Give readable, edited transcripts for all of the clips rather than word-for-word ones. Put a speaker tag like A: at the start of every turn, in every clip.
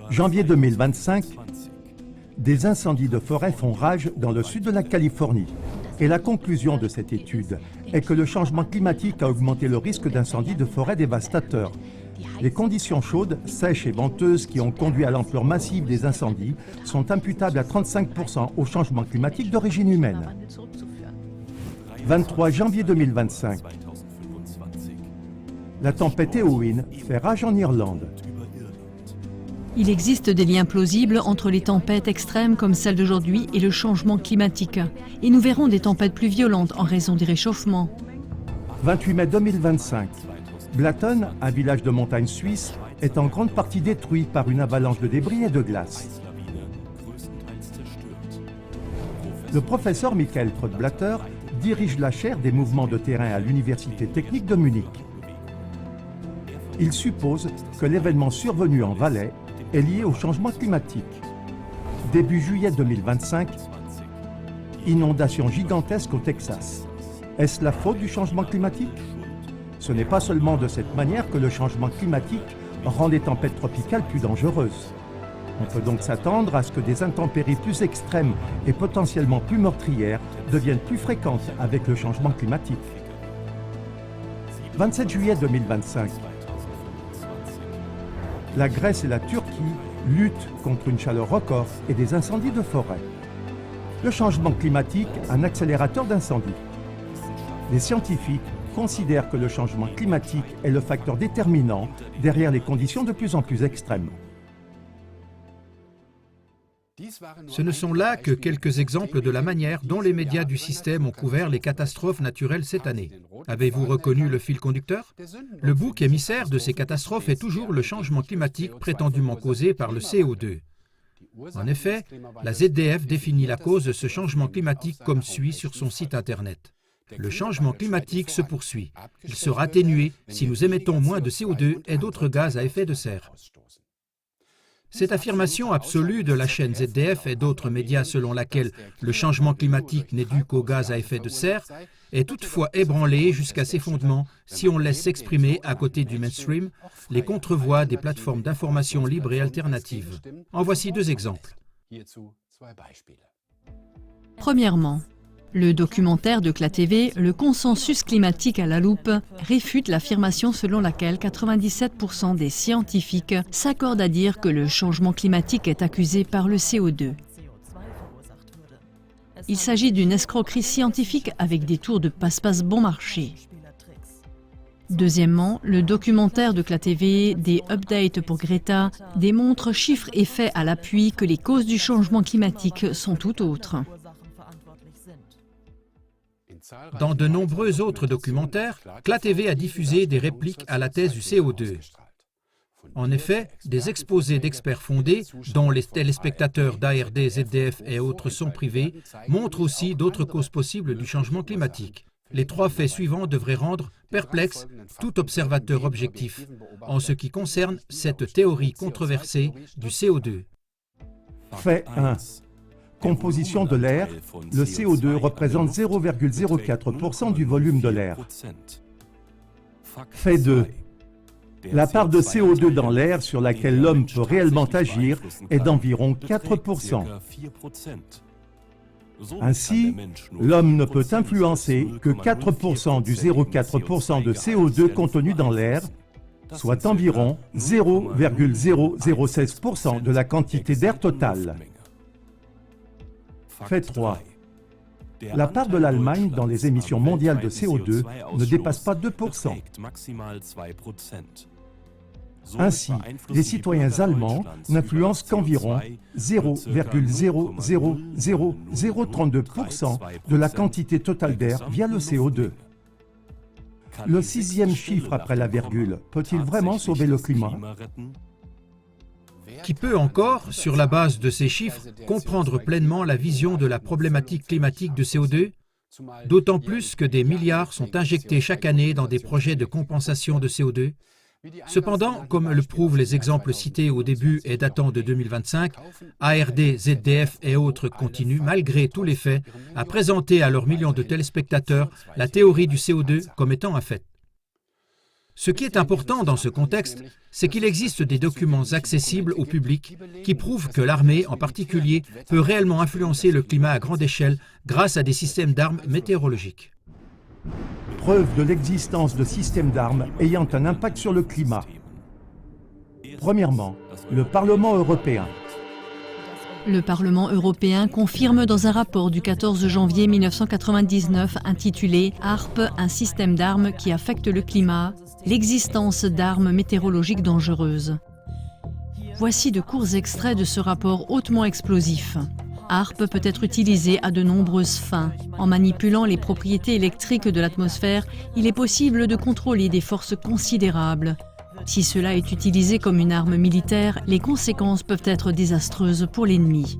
A: Janvier 2025, des incendies de forêt font rage dans le sud de la Californie. Et la conclusion de cette étude est que le changement climatique a augmenté le risque d'incendies de forêt dévastateurs. Les conditions chaudes, sèches et venteuses qui ont conduit à l'ampleur massive des incendies sont imputables à 35% au changement climatique d'origine humaine. 23 janvier 2025. La tempête Eowyn fait rage en Irlande.
B: Il existe des liens plausibles entre les tempêtes extrêmes comme celle d'aujourd'hui et le changement climatique. Et nous verrons des tempêtes plus violentes en raison des réchauffements.
A: 28 mai 2025. Blatton, un village de montagne suisse, est en grande partie détruit par une avalanche de débris et de glace. Le professeur Michael Trotblatter dirige la chaire des mouvements de terrain à l'Université technique de Munich. Il suppose que l'événement survenu en Valais est lié au changement climatique. Début juillet 2025, inondation gigantesque au Texas. Est-ce la faute du changement climatique? Ce n'est pas seulement de cette manière que le changement climatique rend les tempêtes tropicales plus dangereuses. On peut donc s'attendre à ce que des intempéries plus extrêmes et potentiellement plus meurtrières deviennent plus fréquentes avec le changement climatique. 27 juillet 2025. La Grèce et la Turquie luttent contre une chaleur record et des incendies de forêt. Le changement climatique, un accélérateur d'incendies. Les scientifiques considèrent que le changement climatique est le facteur déterminant derrière les conditions de plus en plus extrêmes.
C: Ce ne sont là que quelques exemples de la manière dont les médias du système ont couvert les catastrophes naturelles cette année. Avez-vous reconnu le fil conducteur? Le bouc émissaire de ces catastrophes est toujours le changement climatique prétendument causé par le CO2. En effet, la ZDF définit la cause de ce changement climatique comme suit sur son site internet. Le changement climatique se poursuit. Il sera atténué si nous émettons moins de CO2 et d'autres gaz à effet de serre. Cette affirmation absolue de la chaîne ZDF et d'autres médias selon laquelle le changement climatique n'est dû qu'aux gaz à effet de serre est toutefois ébranlée jusqu'à ses fondements si on laisse s'exprimer à côté du mainstream les contrevoix des plateformes d'information libres et alternatives. En voici deux exemples.
B: Premièrement, le documentaire de CLA TV, Le consensus climatique à la loupe, réfute l'affirmation selon laquelle 97% des scientifiques s'accordent à dire que le changement climatique est accusé par le CO2. Il s'agit d'une escroquerie scientifique avec des tours de passe-passe bon marché. Deuxièmement, le documentaire de CLA TV, des updates pour Greta, démontre chiffres et faits à l'appui que les causes du changement climatique sont tout autres.
C: Dans de nombreux autres documentaires, CLA TV a diffusé des répliques à la thèse du CO2. En effet, des exposés d'experts fondés, dont les téléspectateurs d'ARD, ZDF et autres sont privés, montrent aussi d'autres causes possibles du changement climatique. Les trois faits suivants devraient rendre perplexe tout observateur objectif en ce qui concerne cette théorie controversée du CO2.
A: Fait 1. Composition de l'air, le CO2 représente 0,04% du volume de l'air. Fait 2. La part de CO2 dans l'air sur laquelle l'homme peut réellement agir est d'environ 4%. Ainsi, l'homme ne peut influencer que 4% du 0,4% de CO2 contenu dans l'air, soit environ 0,0016% de la quantité d'air totale. Fait 3. La part de l'Allemagne dans les émissions mondiales de CO2 ne dépasse pas 2%. Ainsi, les citoyens allemands n'influencent qu'environ 0,000032% de la quantité totale d'air via le CO2. Le sixième chiffre après la virgule peut-il vraiment sauver le climat?
C: Qui peut encore, sur la base de ces chiffres, comprendre pleinement la vision de la problématique climatique de CO2? D'autant plus que des milliards sont injectés chaque année dans des projets de compensation de CO2. Cependant, comme le prouvent les exemples cités au début et datant de 2025, ARD, ZDF et autres continuent, malgré tous les faits, à présenter à leurs millions de téléspectateurs la théorie du CO2 comme étant un fait. Ce qui est important dans ce contexte, c'est qu'il existe des documents accessibles au public qui prouvent que l'armée, en particulier, peut réellement influencer le climat à grande échelle grâce à des systèmes d'armes météorologiques.
A: Preuve de l'existence de systèmes d'armes ayant un impact sur le climat. Premièrement, le Parlement européen.
B: Le Parlement européen confirme dans un rapport du 14 janvier 1999 intitulé « HAARP, un système d'armes qui affecte le climat », l'existence d'armes météorologiques dangereuses. Voici de courts extraits de ce rapport hautement explosif. HAARP peut être utilisé à de nombreuses fins. En manipulant les propriétés électriques de l'atmosphère, il est possible de contrôler des forces considérables. Si cela est utilisé comme une arme militaire, les conséquences peuvent être désastreuses pour l'ennemi.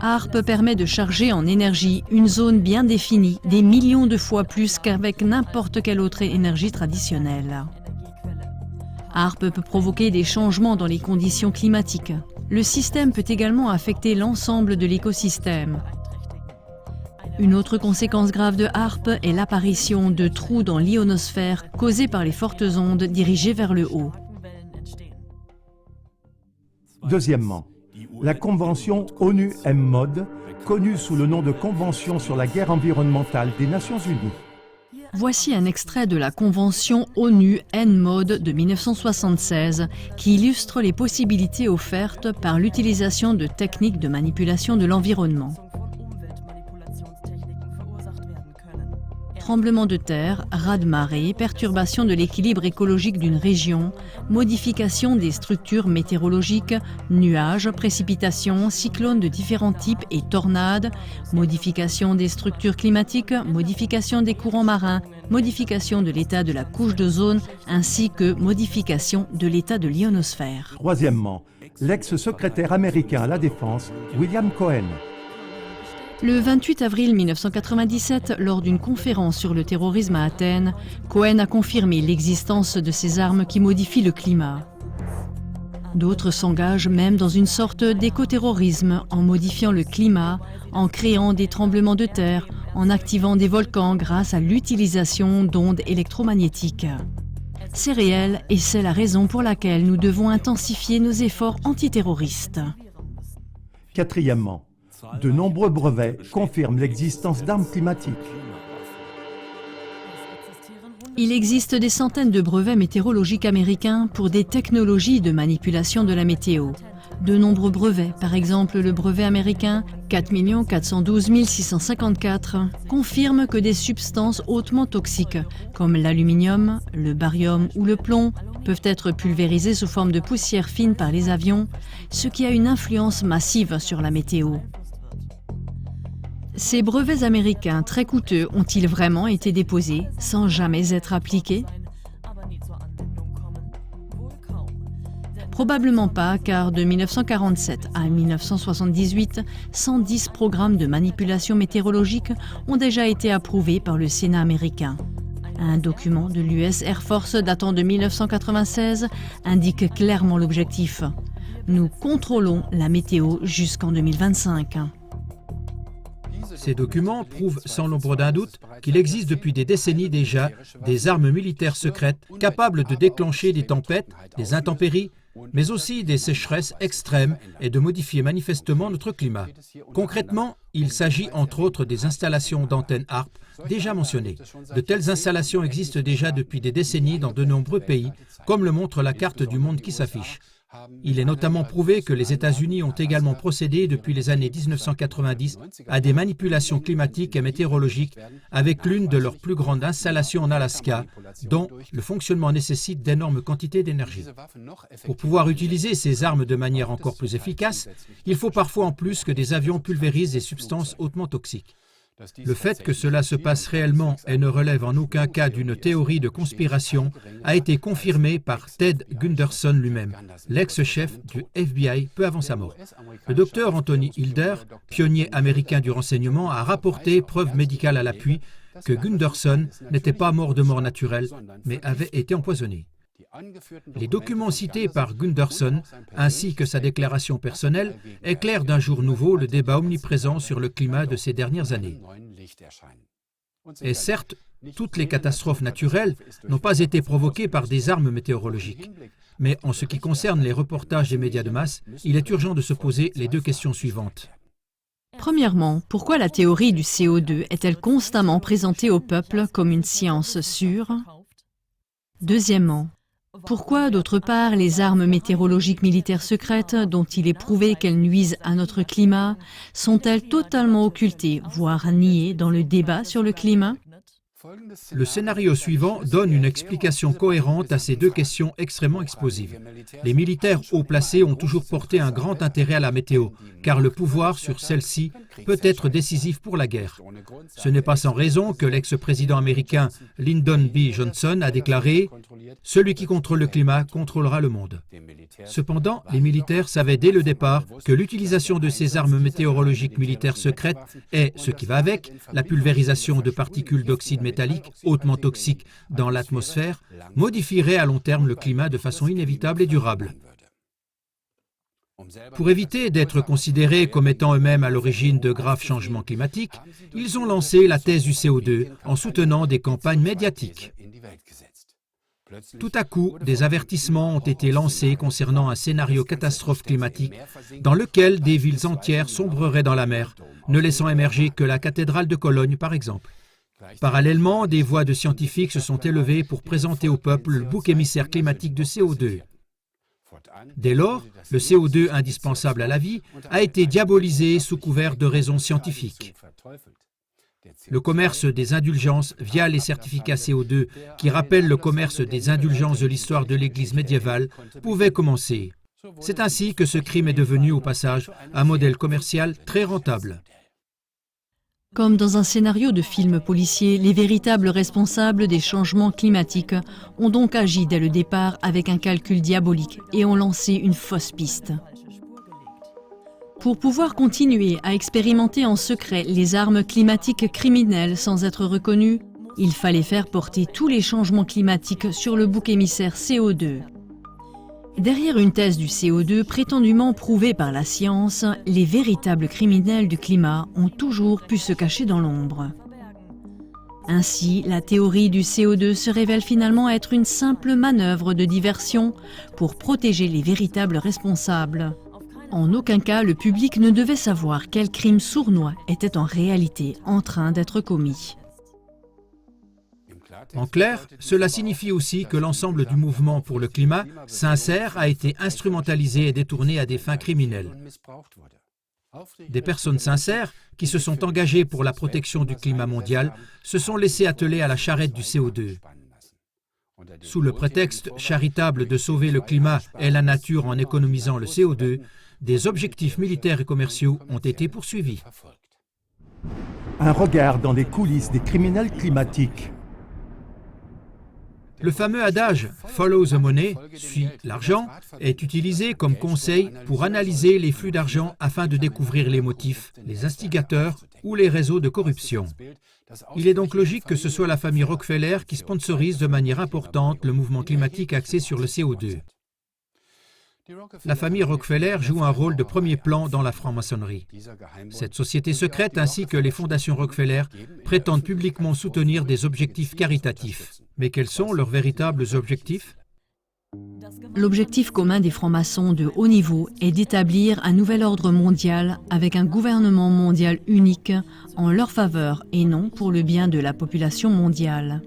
B: HAARP permet de charger en énergie une zone bien définie, des millions de fois plus qu'avec n'importe quelle autre énergie traditionnelle. HAARP peut provoquer des changements dans les conditions climatiques. Le système peut également affecter l'ensemble de l'écosystème. Une autre conséquence grave de HAARP est l'apparition de trous dans l'ionosphère causés par les fortes ondes dirigées vers le haut.
A: Deuxièmement, la Convention ONU-MMOD, connue sous le nom de Convention sur la guerre environnementale des Nations Unies.
B: Voici un extrait de la Convention ONU-NMOD de 1976 qui illustre les possibilités offertes par l'utilisation de techniques de manipulation de l'environnement. Tremblements de terre, raz-de-marée, perturbation de l'équilibre écologique d'une région, modification des structures météorologiques, nuages, précipitations, cyclones de différents types et tornades, modification des structures climatiques, modification des courants marins, modification de l'état de la couche d'ozone, ainsi que modification de l'état de l'ionosphère.
A: Troisièmement, l'ex-secrétaire américain à la Défense, William Cohen.
B: Le 28 avril 1997, lors d'une conférence sur le terrorisme à Athènes, Cohen a confirmé l'existence de ces armes qui modifient le climat. D'autres s'engagent même dans une sorte d'écoterrorisme en modifiant le climat, en créant des tremblements de terre, en activant des volcans grâce à l'utilisation d'ondes électromagnétiques. C'est réel et c'est la raison pour laquelle nous devons intensifier nos efforts antiterroristes.
A: Quatrièmement, de nombreux brevets confirment l'existence d'armes climatiques.
B: Il existe des centaines de brevets météorologiques américains pour des technologies de manipulation de la météo. De nombreux brevets, par exemple le brevet américain 4 412 654, confirment que des substances hautement toxiques, comme l'aluminium, le barium ou le plomb, peuvent être pulvérisées sous forme de poussière fine par les avions, ce qui a une influence massive sur la météo. Ces brevets américains très coûteux ont-ils vraiment été déposés sans jamais être appliqués? Probablement pas, car de 1947 à 1978, 110 programmes de manipulation météorologique ont déjà été approuvés par le Sénat américain. Un document de l'US Air Force datant de 1996 indique clairement l'objectif. Nous contrôlons la météo jusqu'en 2025.
C: Ces documents prouvent sans l'ombre d'un doute qu'il existe depuis des décennies déjà des armes militaires secrètes capables de déclencher des tempêtes, des intempéries, mais aussi des sécheresses extrêmes et de modifier manifestement notre climat. Concrètement, il s'agit entre autres des installations d'antennes HAARP déjà mentionnées. De telles installations existent déjà depuis des décennies dans de nombreux pays, comme le montre la carte du monde qui s'affiche. Il est notamment prouvé que les États-Unis ont également procédé depuis les années 1990 à des manipulations climatiques et météorologiques avec l'une de leurs plus grandes installations en Alaska, dont le fonctionnement nécessite d'énormes quantités d'énergie. Pour pouvoir utiliser ces armes de manière encore plus efficace, il faut parfois en plus que des avions pulvérisent des substances hautement toxiques. Le fait que cela se passe réellement et ne relève en aucun cas d'une théorie de conspiration a été confirmé par Ted Gunderson lui-même, l'ex-chef du FBI peu avant sa mort. Le docteur Anthony Hilder, pionnier américain du renseignement, a rapporté, preuve médicale à l'appui, que Gunderson n'était pas mort de mort naturelle, mais avait été empoisonné. Les documents cités par Gunderson, ainsi que sa déclaration personnelle, éclairent d'un jour nouveau le débat omniprésent sur le climat de ces dernières années. Et certes, toutes les catastrophes naturelles n'ont pas été provoquées par des armes météorologiques. Mais en ce qui concerne les reportages des médias de masse, il est urgent de se poser les deux questions suivantes.
B: Premièrement, pourquoi la théorie du CO2 est-elle constamment présentée au peuple comme une science sûre? Deuxièmement, pourquoi, d'autre part, les armes météorologiques militaires secrètes, dont il est prouvé qu'elles nuisent à notre climat, sont-elles totalement occultées, voire niées dans le débat sur le climat?
C: Le scénario suivant donne une explication cohérente à ces deux questions extrêmement explosives. Les militaires haut placés ont toujours porté un grand intérêt à la météo, car le pouvoir sur celle-ci peut être décisif pour la guerre. Ce n'est pas sans raison que l'ex-président américain Lyndon B. Johnson a déclaré « Celui qui contrôle le climat contrôlera le monde ». Cependant, les militaires savaient dès le départ que l'utilisation de ces armes météorologiques militaires secrètes et, ce qui va avec, la pulvérisation de particules d'oxyde métallique hautement toxiques dans l'atmosphère, modifierait à long terme le climat de façon inévitable et durable. Pour éviter d'être considérés comme étant eux-mêmes à l'origine de graves changements climatiques, ils ont lancé la thèse du CO2 en soutenant des campagnes médiatiques. Tout à coup, des avertissements ont été lancés concernant un scénario catastrophe climatique dans lequel des villes entières sombreraient dans la mer, ne laissant émerger que la cathédrale de Cologne, par exemple. Parallèlement, des voix de scientifiques se sont élevées pour présenter au peuple le bouc émissaire climatique de CO2. Dès lors, le CO2 indispensable à la vie a été diabolisé sous couvert de raisons scientifiques. Le commerce des indulgences via les certificats CO2, qui rappellent le commerce des indulgences de l'histoire de l'Église médiévale, pouvait commencer. C'est ainsi que ce crime est devenu au passage un modèle commercial très rentable.
B: Comme dans un scénario de film policier, les véritables responsables des changements climatiques ont donc agi dès le départ avec un calcul diabolique et ont lancé une fausse piste. Pour pouvoir continuer à expérimenter en secret les armes climatiques criminelles sans être reconnus, il fallait faire porter tous les changements climatiques sur le bouc émissaire CO2. Derrière une thèse du CO2 prétendument prouvée par la science, les véritables criminels du climat ont toujours pu se cacher dans l'ombre. Ainsi, la théorie du CO2 se révèle finalement être une simple manœuvre de diversion pour protéger les véritables responsables. En aucun cas, le public ne devait savoir quel crime sournois était en réalité en train d'être commis.
C: En clair, cela signifie aussi que l'ensemble du mouvement pour le climat sincère a été instrumentalisé et détourné à des fins criminelles. Des personnes sincères qui se sont engagées pour la protection du climat mondial se sont laissées atteler à la charrette du CO2. Sous le prétexte charitable de sauver le climat et la nature en économisant le CO2, des objectifs militaires et commerciaux ont été poursuivis.
A: Un regard dans les coulisses des criminels climatiques.
C: Le fameux adage « follow the money » suit l'argent est utilisé comme conseil pour analyser les flux d'argent afin de découvrir les motifs, les instigateurs ou les réseaux de corruption. Il est donc logique que ce soit la famille Rockefeller qui sponsorise de manière importante le mouvement climatique axé sur le CO2. La famille Rockefeller joue un rôle de premier plan dans la franc-maçonnerie. Cette société secrète ainsi que les fondations Rockefeller prétendent publiquement soutenir des objectifs caritatifs. Mais quels sont leurs véritables objectifs?
B: L'objectif commun des francs-maçons de haut niveau est d'établir un nouvel ordre mondial avec un gouvernement mondial unique en leur faveur et non pour le bien de la population mondiale.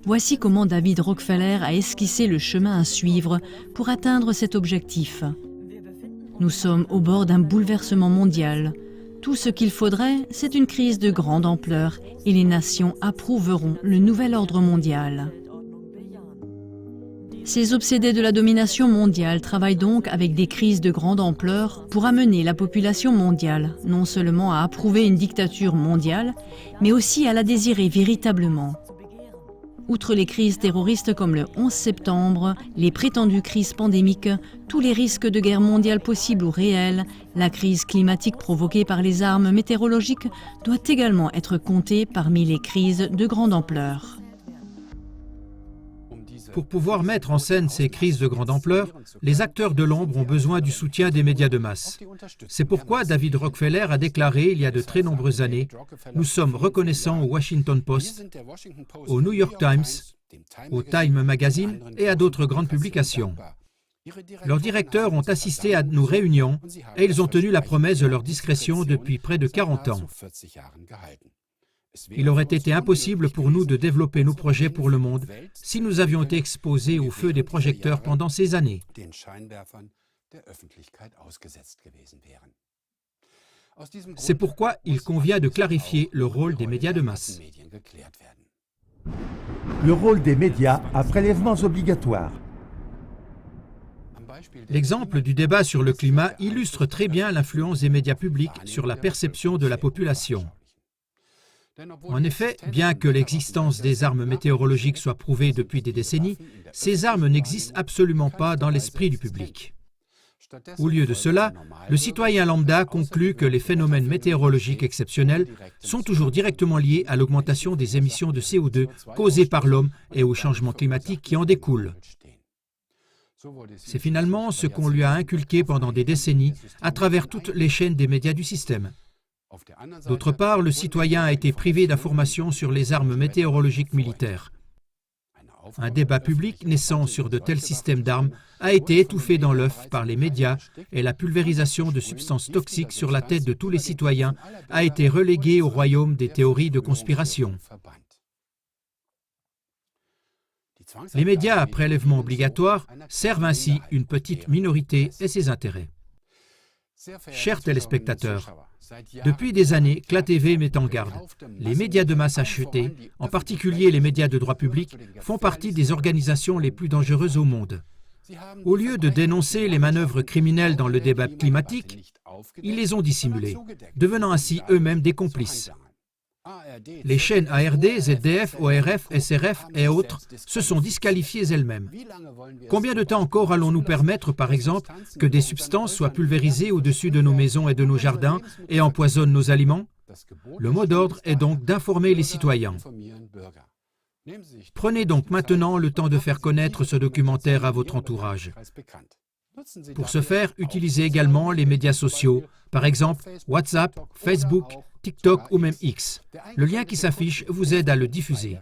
B: Voici comment David Rockefeller a esquissé le chemin à suivre pour atteindre cet objectif. Nous sommes au bord d'un bouleversement mondial. Tout ce qu'il faudrait, c'est une crise de grande ampleur et les nations approuveront le nouvel ordre mondial. Ces obsédés de la domination mondiale travaillent donc avec des crises de grande ampleur pour amener la population mondiale non seulement à approuver une dictature mondiale, mais aussi à la désirer véritablement. Outre les crises terroristes comme le 11 septembre, les prétendues crises pandémiques, tous les risques de guerre mondiale possibles ou réels, la crise climatique provoquée par les armes météorologiques doit également être comptée parmi les crises de grande ampleur.
C: Pour pouvoir mettre en scène ces crises de grande ampleur, les acteurs de l'ombre ont besoin du soutien des médias de masse. C'est pourquoi David Rockefeller a déclaré il y a de très nombreuses années « Nous sommes reconnaissants au Washington Post, au New York Times, au Time Magazine et à d'autres grandes publications. » Leurs directeurs ont assisté à nos réunions et ils ont tenu la promesse de leur discrétion depuis près de 40 ans. Il aurait été impossible pour nous de développer nos projets pour le monde si nous avions été exposés au feu des projecteurs pendant ces années. C'est pourquoi il convient de clarifier le rôle des médias de masse.
A: Le rôle des médias à prélèvements obligatoires.
C: L'exemple du débat sur le climat illustre très bien l'influence des médias publics sur la perception de la population. En effet, bien que l'existence des armes météorologiques soit prouvée depuis des décennies, ces armes n'existent absolument pas dans l'esprit du public. Au lieu de cela, le citoyen lambda conclut que les phénomènes météorologiques exceptionnels sont toujours directement liés à l'augmentation des émissions de CO2 causées par l'homme et au changement climatique qui en découle. C'est finalement ce qu'on lui a inculqué pendant des décennies à travers toutes les chaînes des médias du système. D'autre part, le citoyen a été privé d'informations sur les armes météorologiques militaires. Un débat public naissant sur de tels systèmes d'armes a été étouffé dans l'œuf par les médias et la pulvérisation de substances toxiques sur la tête de tous les citoyens a été reléguée au royaume des théories de conspiration. Les médias à prélèvement obligatoire servent ainsi une petite minorité et ses intérêts. Chers téléspectateurs, depuis des années, CLA-TV met en garde. Les médias de masse achetés, en particulier les médias de droit public, font partie des organisations les plus dangereuses au monde. Au lieu de dénoncer les manœuvres criminelles dans le débat climatique, ils les ont dissimulées, devenant ainsi eux-mêmes des complices. Les chaînes ARD, ZDF, ORF, SRF et autres se sont disqualifiées elles-mêmes. Combien de temps encore allons-nous permettre, par exemple, que des substances soient pulvérisées au-dessus de nos maisons et de nos jardins et empoisonnent nos aliments? Le mot d'ordre est donc d'informer les citoyens. Prenez donc maintenant le temps de faire connaître ce documentaire à votre entourage. Pour ce faire, utilisez également les médias sociaux, par exemple WhatsApp, Facebook, TikTok ou même X. Le lien qui s'affiche vous aide à le diffuser.